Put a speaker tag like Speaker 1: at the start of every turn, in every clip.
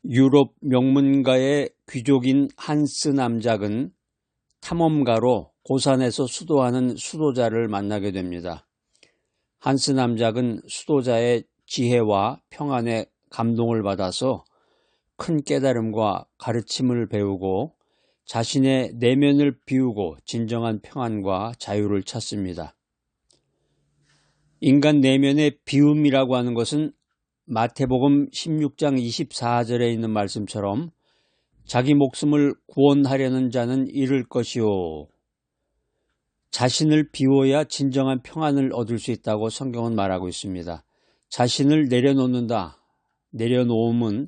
Speaker 1: 유럽 명문가의 귀족인 한스 남작은 탐험가로 고산에서 수도하는 수도자를 만나게 됩니다. 한스 남작은 수도자의 지혜와 평안에 감동을 받아서 큰 깨달음과 가르침을 배우고 자신의 내면을 비우고 진정한 평안과 자유를 찾습니다. 인간 내면의 비움이라고 하는 것은 마태복음 16장 24절에 있는 말씀처럼 자기 목숨을 구원하려는 자는 잃을 것이요. 자신을 비워야 진정한 평안을 얻을 수 있다고 성경은 말하고 있습니다. 자신을 내려놓는다. 내려놓음은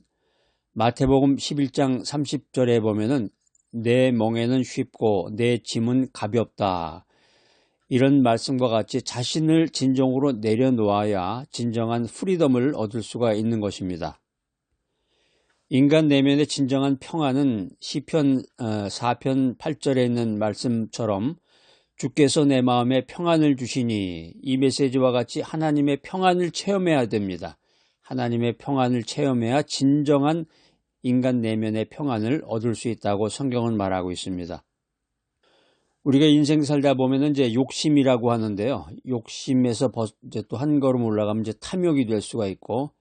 Speaker 1: 마태복음 11장 30절에 보면은 내 멍에는 쉽고 내 짐은 가볍다. 이런 말씀과 같이 자신을 진정으로 내려놓아야 진정한 프리덤을 얻을 수가 있는 것입니다. 인간 내면의 진정한 평안은 시편 4편 8절에 있는 말씀처럼 주께서 내 마음에 평안을 주시니, 이 메시지와 같이 하나님의 평안을 체험해야 됩니다. 하나님의 평안을 체험해야 진정한 인간 내면의 평안을 얻을 수 있다고 성경은 말하고 있습니다. 우리가 인생 살다 보면은 이제 욕심이라고 하는데요. 욕심에서 이제 또 한 걸음 올라가면 이제 탐욕이 될 수가 있고,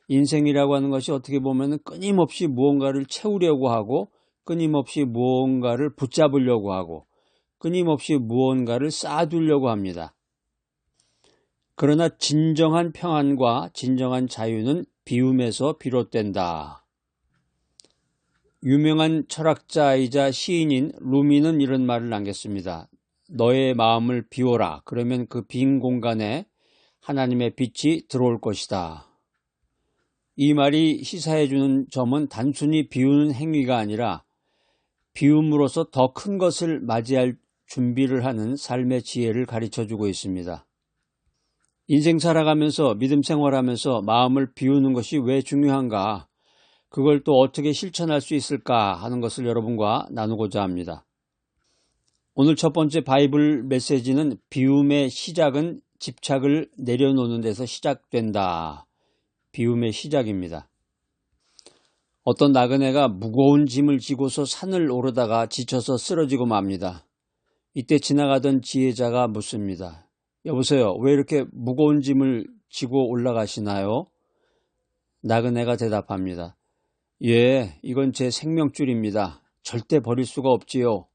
Speaker 1: 인생이라고 하는 것이 어떻게 보면은 끊임없이 무언가를 채우려고 하고, 끊임없이 무언가를 붙잡으려고 하고, 끊임없이 무언가를 쌓아두려고 합니다. 그러나 진정한 평안과 진정한 자유는 비움에서 비롯된다. 유명한 철학자이자 시인인 루미는 이런 말을 남겼습니다. 너의 마음을 비워라. 그러면 그 빈 공간에 하나님의 빛이 들어올 것이다. 이 말이 시사해주는 점은 단순히 비우는 행위가 아니라 비움으로써 더 큰 것을 맞이할 준비를 하는 삶의 지혜를 가르쳐주고 있습니다. 인생 살아가면서 믿음 생활하면서 마음을 비우는 것이 왜 중요한가? 그걸 또 어떻게 실천할 수 있을까 하는 것을 여러분과 나누고자 합니다. 오늘 첫 번째 바이블 메시지는 비움의 시작은 집착을 내려놓는 데서 시작된다. 비움의 시작입니다. 어떤 나그네가 무거운 짐을 지고서 산을 오르다가 지쳐서 쓰러지고 맙니다. 이때 지나가던 지혜자가 묻습니다. 여보세요, 왜 이렇게 무거운 짐을 지고 올라가시나요? 나그네가 대답합니다. 예, 이건 제 생명줄입니다. 절대 버릴 수가 없지요.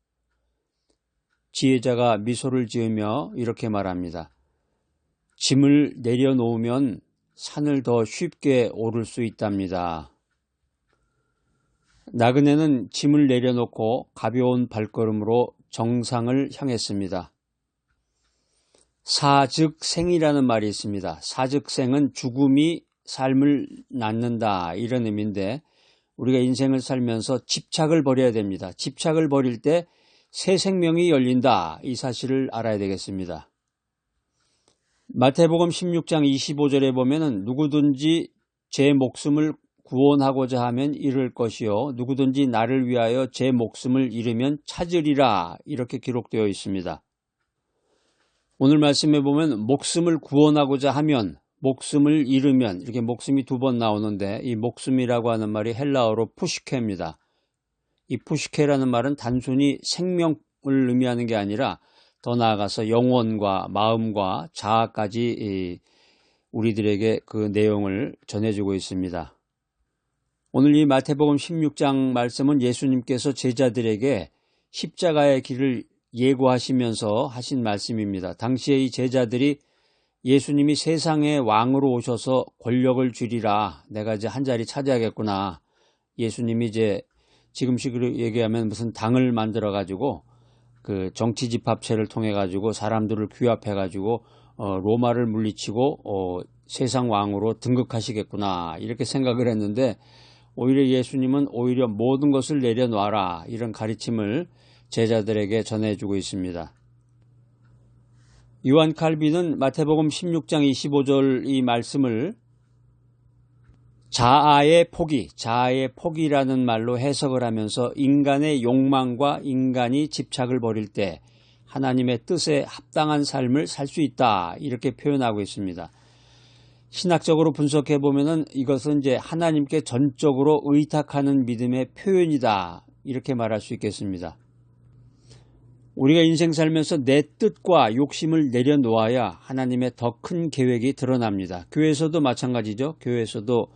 Speaker 1: 지혜자가 미소를 지으며 이렇게 말합니다. 짐을 내려놓으면 산을 더 쉽게 오를 수 있답니다. 나그네는 짐을 내려놓고 가벼운 발걸음으로 정상을 향했습니다. 사즉생이라는 말이 있습니다. 사즉생은 죽음이 삶을 낳는다, 이런 의미인데, 우리가 인생을 살면서 집착을 버려야 됩니다. 집착을 버릴 때 새 생명이 열린다, 이 사실을 알아야 되겠습니다. 마태복음 16장 25절에 보면은 누구든지 제 목숨을 구원하고자 하면 잃을 것이요, 누구든지 나를 위하여 제 목숨을 잃으면 찾으리라, 이렇게 기록되어 있습니다. 오늘 말씀에 보면 목숨을 구원하고자 하면, 목숨을 잃으면, 이렇게 목숨이 두 번 나오는데, 이 목숨이라고 하는 말이 헬라어로 푸시케입니다. 이 푸시케라는 말은 단순히 생명을 의미하는 게 아니라 더 나아가서 영혼과 마음과 자아까지 우리들에게 그 내용을 전해주고 있습니다. 오늘 이 마태복음 16장 말씀은 예수님께서 제자들에게 십자가의 길을 예고하시면서 하신 말씀입니다. 당시에 이 제자들이 예수님이 세상의 왕으로 오셔서 권력을 주리라, 내가 이제 한 자리 차지하겠구나. 예수님이 이제 지금식으로 얘기하면 무슨 당을 만들어 가지고 그 정치 집합체를 통해 가지고 사람들을 규합해 가지고 로마를 물리치고 세상 왕으로 등극하시겠구나, 이렇게 생각을 했는데, 오히려 예수님은 오히려 모든 것을 내려놔라, 이런 가르침을 제자들에게 전해주고 있습니다. 요한 칼빈은 마태복음 16장 25절 이 말씀을 자아의 포기라는 말로 해석을 하면서 인간의 욕망과 인간이 집착을 버릴 때 하나님의 뜻에 합당한 삶을 살 수 있다, 이렇게 표현하고 있습니다. 신학적으로 분석해 보면은 이것은 이제 하나님께 전적으로 의탁하는 믿음의 표현이다. 이렇게 말할 수 있겠습니다. 우리가 인생 살면서 내 뜻과 욕심을 내려놓아야 하나님의 더 큰 계획이 드러납니다. 교회에서도 마찬가지죠. 교회에서도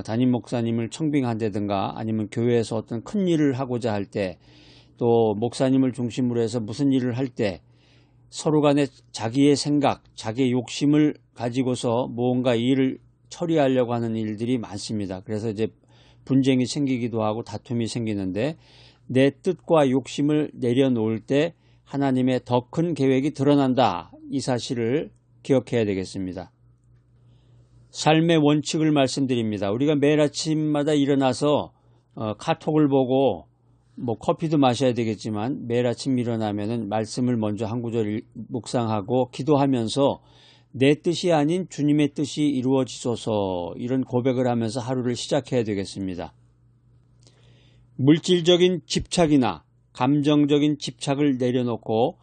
Speaker 1: 담임 목사님을 청빙한다든가 아니면 교회에서 어떤 큰 일을 하고자 할 때, 또 목사님을 중심으로 해서 무슨 일을 할 때 서로 간에 자기의 생각, 자기의 욕심을 가지고서 무언가 일을 처리하려고 하는 일들이 많습니다. 그래서 이제 분쟁이 생기기도 하고 다툼이 생기는데, 내 뜻과 욕심을 내려놓을 때 하나님의 더 큰 계획이 드러난다. 이 사실을 기억해야 되겠습니다. 삶의 원칙을 말씀드립니다. 우리가 매일 아침마다 일어나서 카톡을 보고 커피도 마셔야 되겠지만 매일 아침 일어나면은 말씀을 먼저 한 구절 묵상하고 기도하면서 내 뜻이 아닌 주님의 뜻이 이루어지소서, 이런 고백을 하면서 하루를 시작해야 되겠습니다. 물질적인 집착이나 감정적인 집착을 내려놓고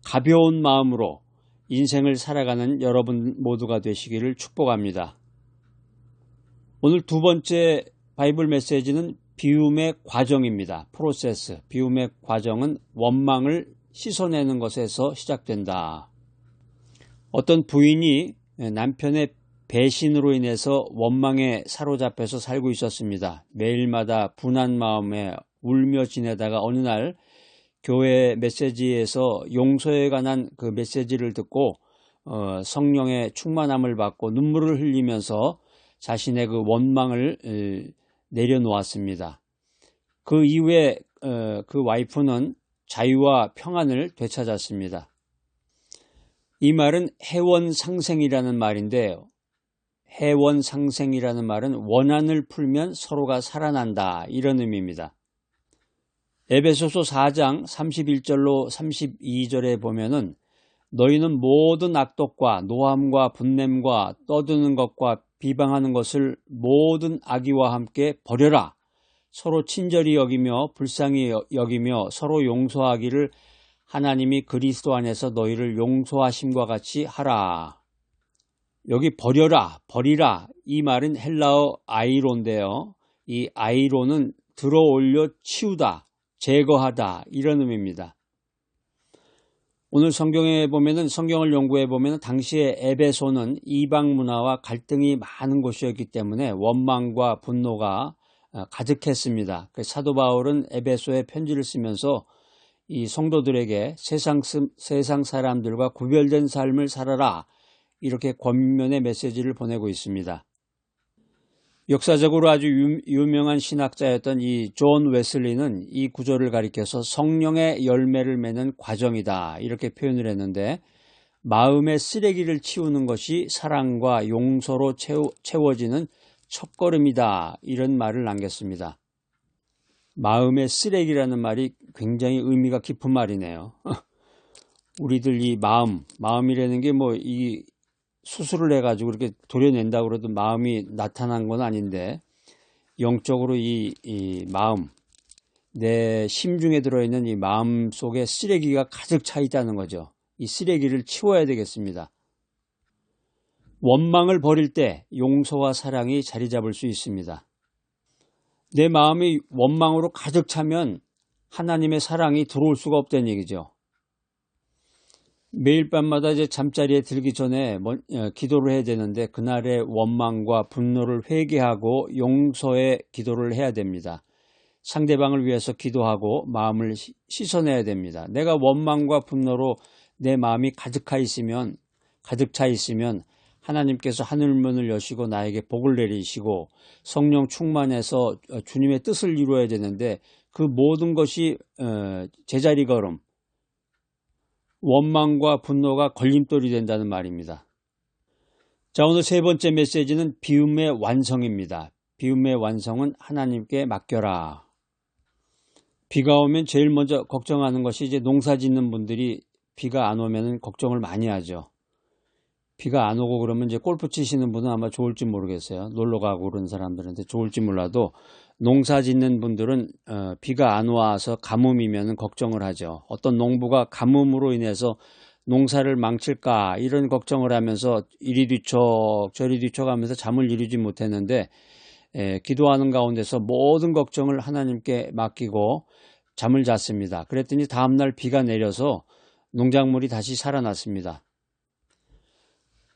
Speaker 1: 가벼운 마음으로 인생을 살아가는 여러분 모두가 되시기를 축복합니다. 오늘 두 번째 바이블 메시지는 비움의 과정입니다. 프로세스. 비움의 과정은 원망을 씻어내는 것에서 시작된다. 어떤 부인이 남편의 배신으로 인해서 원망에 사로잡혀서 살고 있었습니다. 매일마다 분한 마음에 울며 지내다가 어느 날 교회 메시지에서 용서에 관한 그 메시지를 듣고 성령의 충만함을 받고 눈물을 흘리면서 자신의 그 원망을 내려놓았습니다. 그 이후에 그 와이프는 자유와 평안을 되찾았습니다. 이 말은 해원상생이라는 말인데요. 해원상생이라는 말은 원한을 풀면 서로가 살아난다, 이런 의미입니다. 에베소서 4장 31절로 32절에 보면은 너희는 모든 악독과 노함과 분냄과 떠드는 것과 비방하는 것을 모든 악의와 함께 버려라. 서로 친절히 여기며 불쌍히 여기며 서로 용서하기를 하나님이 그리스도 안에서 너희를 용서하심과 같이 하라. 여기 버려라, 버리라, 이 말은 헬라어 아이로인데요. 이 아이로는 들어올려 치우다, 제거하다, 이런 의미입니다. 오늘 성경에 보면은, 성경을 연구해 보면은 당시에 에베소는 이방 문화와 갈등이 많은 곳이었기 때문에 원망과 분노가 가득했습니다. 사도 바울은 에베소에 편지를 쓰면서 이 성도들에게 세상 사람들과 구별된 삶을 살아라, 이렇게 권면의 메시지를 보내고 있습니다. 역사적으로 아주 유명한 신학자였던 이 존 웨슬리는 이 구절을 가리켜서 성령의 열매를 맺는 과정이다, 이렇게 표현을 했는데, 마음의 쓰레기를 치우는 것이 사랑과 용서로 채워지는 첫걸음이다, 이런 말을 남겼습니다. 마음의 쓰레기라는 말이 굉장히 의미가 깊은 말이네요. 우리들 이 마음이라는 게 이 수술을 해가지고 이렇게 도려낸다고 그래도 마음이 나타난 건 아닌데, 영적으로 이 마음, 내 심중에 들어있는 이 마음 속에 쓰레기가 가득 차 있다는 거죠. 이 쓰레기를 치워야 되겠습니다. 원망을 버릴 때 용서와 사랑이 자리 잡을 수 있습니다. 내 마음이 원망으로 가득 차면 하나님의 사랑이 들어올 수가 없다는 얘기죠. 매일 밤마다 이제 잠자리에 들기 전에 기도를 해야 되는데, 그날의 원망과 분노를 회개하고 용서의 기도를 해야 됩니다. 상대방을 위해서 기도하고 마음을 씻어내야 됩니다. 내가 원망과 분노로 내 마음이 가득 차 있으면 하나님께서 하늘문을 여시고 나에게 복을 내리시고 성령 충만해서 주님의 뜻을 이루어야 되는데, 그 모든 것이 제자리 걸음, 원망과 분노가 걸림돌이 된다는 말입니다. 자, 오늘 세 번째 메시지는 비움의 완성입니다. 비움의 완성은 하나님께 맡겨라. 비가 오면 제일 먼저 걱정하는 것이 이제 농사 짓는 분들이 비가 안 오면 걱정을 많이 하죠. 비가 안 오고 그러면 이제 골프 치시는 분은 아마 좋을지 모르겠어요. 놀러 가고 그런 사람들한테 좋을지 몰라도, 농사 짓는 분들은 비가 안 와서 가뭄이면 걱정을 하죠. 어떤 농부가 가뭄으로 인해서 농사를 망칠까 이런 걱정을 하면서 이리 뒤척 저리 뒤척하면서 잠을 이루지 못했는데 기도하는 가운데서 모든 걱정을 하나님께 맡기고 잠을 잤습니다. 그랬더니 다음날 비가 내려서 농작물이 다시 살아났습니다.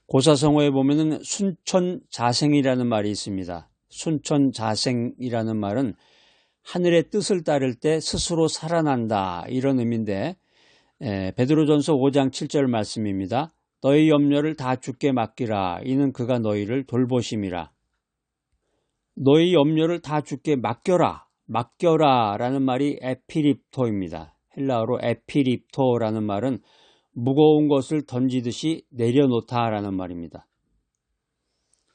Speaker 1: 고사성어에 보면은 순천자생이라는 말이 있습니다. 순천자생이라는 말은 하늘의 뜻을 따를 때 스스로 살아난다 이런 의미인데 베드로전서 5장 7절 말씀입니다. 너희 염려를 다 주께 맡기라. 이는 그가 너희를 돌보심이라. 너희 염려를 다 주께 맡겨라. 맡겨라 라는 말이 에피립토입니다. 헬라어로 에피립토라는 말은 무거운 것을 던지듯이 내려놓다 라는 말입니다.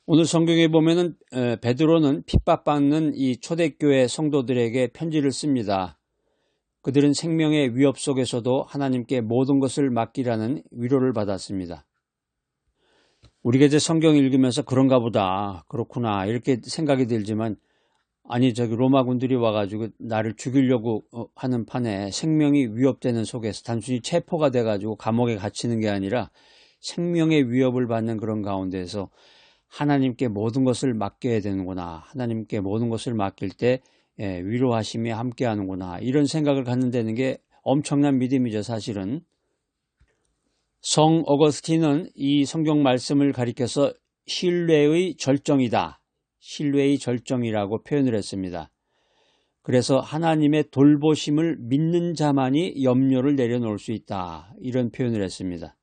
Speaker 1: 오늘 성경에 보면은 베드로는 핍박받는 이 초대교회 성도들에게 편지를 씁니다. 그들은 생명의 위협 속에서도 하나님께 모든 것을 맡기라는 위로를 받았습니다. 우리가 이제 성경 읽으면서 그런가 보다, 그렇구나 이렇게 생각이 들지만 아니 저기 로마군들이 와가지고 나를 죽이려고 하는 판에 생명이 위협되는 속에서 단순히 체포가 돼가지고 감옥에 갇히는 게 아니라 생명의 위협을 받는 그런 가운데에서 하나님께 모든 것을 맡겨야 되는구나. 하나님께 모든 것을 맡길 때 위로하심이 함께하는구나. 이런 생각을 갖는다는 게 엄청난 믿음이죠. 사실은. 성 어거스틴은 이 성경 말씀을 가리켜서 신뢰의 절정이다. 신뢰의 절정이라고 표현을 했습니다. 그래서 하나님의 돌보심을 믿는 자만이 염려를 내려놓을 수 있다. 이런 표현을 했습니다.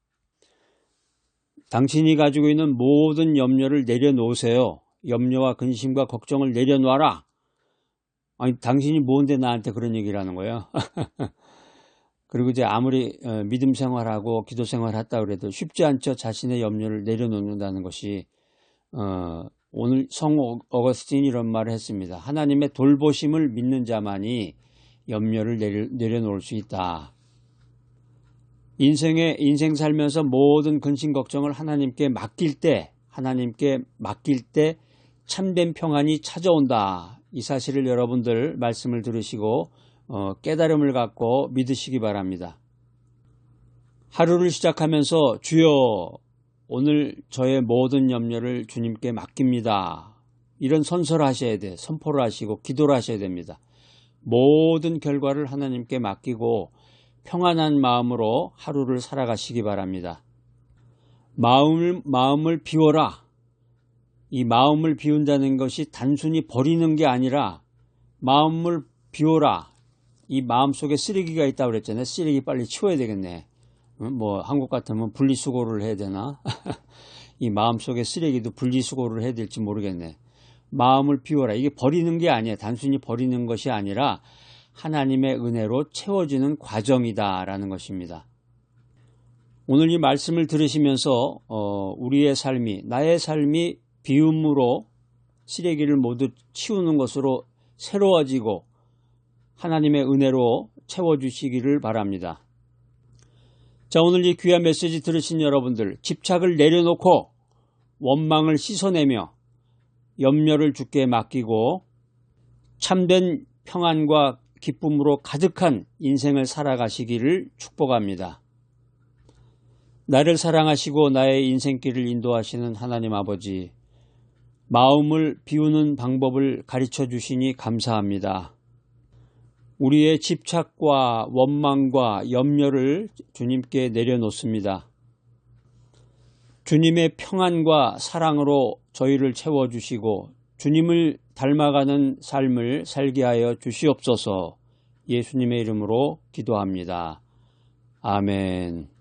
Speaker 1: 당신이 가지고 있는 모든 염려를 내려놓으세요. 염려와 근심과 걱정을 내려놔라. 아니 당신이 뭔데 나한테 그런 얘기를 하는 거예요. 그리고 이제 아무리 믿음 생활하고 기도 생활했다 그래도 쉽지 않죠. 자신의 염려를 내려놓는다는 것이 오늘 성 어거스틴이 이런 말을 했습니다. 하나님의 돌보심을 믿는 자만이 염려를 내려놓을 수 있다. 인생 살면서 모든 근심 걱정을 하나님께 맡길 때 참된 평안이 찾아온다. 이 사실을 여러분들 말씀을 들으시고 깨달음을 갖고 믿으시기 바랍니다. 하루를 시작하면서 주여 오늘 저의 모든 염려를 주님께 맡깁니다. 이런 선서를 하셔야 돼. 선포를 하시고 기도를 하셔야 됩니다. 모든 결과를 하나님께 맡기고 평안한 마음으로 하루를 살아가시기 바랍니다. 마음을 비워라. 이 마음을 비운다는 것이 단순히 버리는 게 아니라 마음을 비워라. 이 마음속에 쓰레기가 있다고 그랬잖아요. 쓰레기 빨리 치워야 되겠네. 뭐 한국 같으면 분리수거를 해야 되나? 이 마음속에 쓰레기도 분리수거를 해야 될지 모르겠네. 마음을 비워라. 이게 버리는 게 아니에요. 단순히 버리는 것이 아니라 하나님의 은혜로 채워지는 과정이다라는 것입니다. 오늘 이 말씀을 들으시면서 우리의 삶이 나의 삶이 비움으로 쓰레기를 모두 치우는 것으로 새로워지고 하나님의 은혜로 채워주시기를 바랍니다. 자, 오늘 이 귀한 메시지 들으신 여러분들 집착을 내려놓고 원망을 씻어내며 염려를 주께 맡기고 참된 평안과 기쁨으로 가득한 인생을 살아가시기를 축복합니다. 나를 사랑하시고 나의 인생길을 인도하시는 하나님 아버지, 마음을 비우는 방법을 가르쳐 주시니 감사합니다. 우리의 집착과 원망과 염려를 주님께 내려놓습니다. 주님의 평안과 사랑으로 저희를 채워주시고 주님을 닮아가는 삶을 살게 하여 주시옵소서. 예수님의 이름으로 기도합니다. 아멘.